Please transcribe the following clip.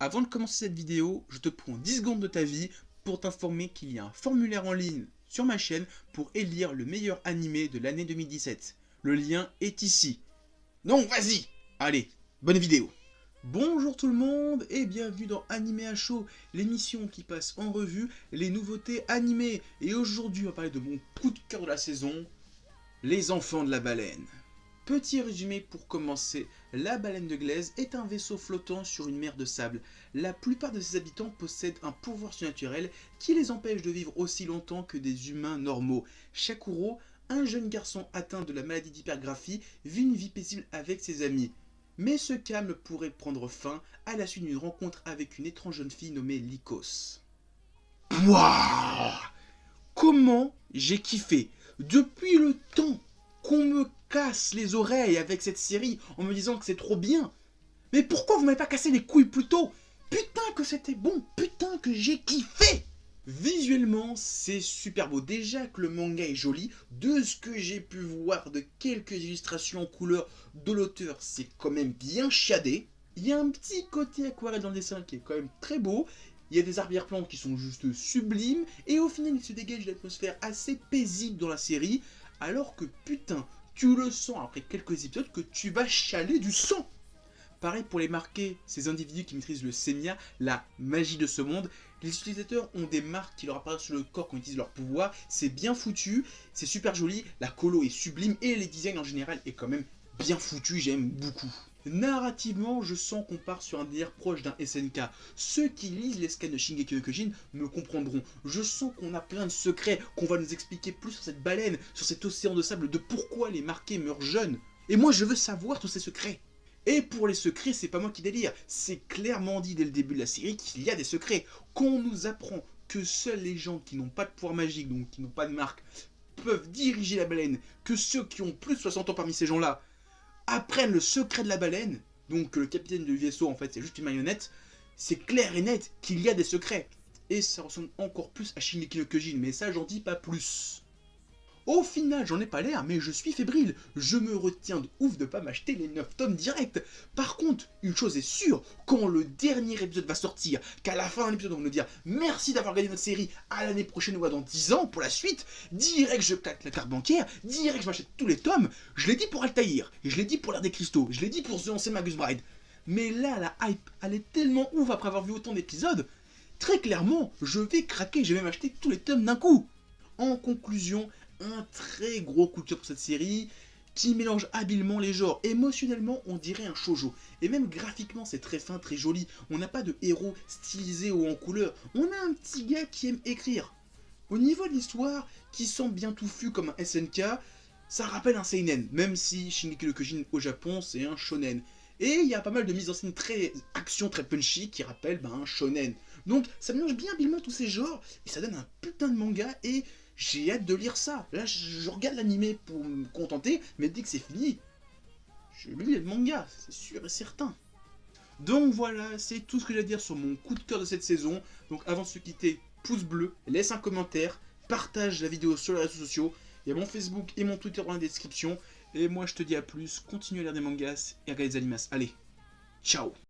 Avant de commencer cette vidéo, je te prends 10 secondes de ta vie pour t'informer qu'il y a un formulaire en ligne sur ma chaîne pour élire le meilleur animé de l'année 2017. Le lien est ici. Donc vas-y, allez, bonne vidéo. Bonjour tout le monde et bienvenue dans Animé à chaud, l'émission qui passe en revue les nouveautés animées. Et aujourd'hui on va parler de mon coup de cœur de la saison, Les Enfants de la Baleine. Petit résumé pour commencer, la baleine de glaise est un vaisseau flottant sur une mer de sable. La plupart de ses habitants possèdent un pouvoir surnaturel qui les empêche de vivre aussi longtemps que des humains normaux. Shakuro, un jeune garçon atteint de la maladie d'hypergraphie, vit une vie paisible avec ses amis. Mais ce calme pourrait prendre fin à la suite d'une rencontre avec une étrange jeune fille nommée Lycos. Pouah! Comment j'ai kiffé! Depuis le temps qu'on me casse les oreilles avec cette série en me disant que c'est trop bien. Mais pourquoi vous m'avez pas cassé les couilles plus tôt? Putain que c'était bon, putain que j'ai kiffé! Visuellement, c'est super beau. Déjà que le manga est joli, de ce que j'ai pu voir de quelques illustrations en couleur de l'auteur, c'est quand même bien chiadé. Il y a un petit côté aquarelle dans le dessin qui est quand même très beau. Il y a des arrière-plans qui sont juste sublimes. Et au final, il se dégage une atmosphère assez paisible dans la série. Alors que putain, tu le sens après quelques épisodes que tu vas chialer du sang. Pareil pour les marqués, ces individus qui maîtrisent le Senya, la magie de ce monde. Les utilisateurs ont des marques qui leur apparaissent sur le corps quand ils utilisent leur pouvoir. C'est bien foutu, c'est super joli, la colo est sublime et les designs en général est quand même bien foutu, j'aime beaucoup. Narrativement, je sens qu'on part sur un délire proche d'un SNK. Ceux qui lisent les scans de Shingeki no Kyojin me comprendront. Je sens qu'on a plein de secrets, qu'on va nous expliquer plus sur cette baleine, sur cet océan de sable, de pourquoi les marqués meurent jeunes. Et moi, je veux savoir tous ces secrets. Et pour les secrets, c'est pas moi qui délire. C'est clairement dit dès le début de la série qu'il y a des secrets. Qu'on nous apprend que seuls les gens qui n'ont pas de pouvoir magique, donc qui n'ont pas de marque, peuvent diriger la baleine. Que ceux qui ont plus de 60 ans parmi ces gens-là apprennent le secret de la baleine, donc le capitaine du vaisseau en fait c'est juste une marionnette, c'est clair et net qu'il y a des secrets. Et ça ressemble encore plus à Shingeki no Kyojin, mais ça j'en dis pas plus. Au final, j'en ai pas l'air, mais je suis fébrile. Je me retiens de ouf de pas m'acheter les 9 tomes direct. Par contre, une chose est sûre, quand le dernier épisode va sortir, qu'à la fin de l'épisode on va nous dire merci d'avoir regardé notre série, à l'année prochaine ou à dans 10 ans pour la suite, direct je claque la carte bancaire, direct je m'achète tous les tomes. Je l'ai dit pour Altaïr, et je l'ai dit pour l'ère des cristaux, je l'ai dit pour The Ancient Magus Bride. Mais là, la hype, elle est tellement ouf après avoir vu autant d'épisodes. Très clairement, je vais craquer, je vais m'acheter tous les tomes d'un coup. En conclusion, un très gros coup de cœur pour cette série qui mélange habilement les genres. Émotionnellement, on dirait un shoujo. Et même graphiquement, c'est très fin, très joli. On n'a pas de héros stylisés ou en couleur. On a un petit gars qui aime écrire. Au niveau de l'histoire, qui semble bien touffu comme un SNK, ça rappelle un seinen. Même si Shingeki no Kyojin au Japon, c'est un shonen. Et il y a pas mal de mises en scène très action, très punchy, qui rappellent un shonen. Donc ça mélange bien habilement tous ces genres, et ça donne un putain de manga, et j'ai hâte de lire ça. Là, je regarde l'animé pour me contenter, mais dès que c'est fini, je lis le manga, c'est sûr et certain. Donc voilà, c'est tout ce que j'ai à dire sur mon coup de cœur de cette saison. Donc avant de se quitter, pouce bleu, laisse un commentaire, partage la vidéo sur les réseaux sociaux. Il y a mon Facebook et mon Twitter dans la description. Et moi je te dis à plus, continue à lire des mangas et à regarder des animas. Allez, ciao!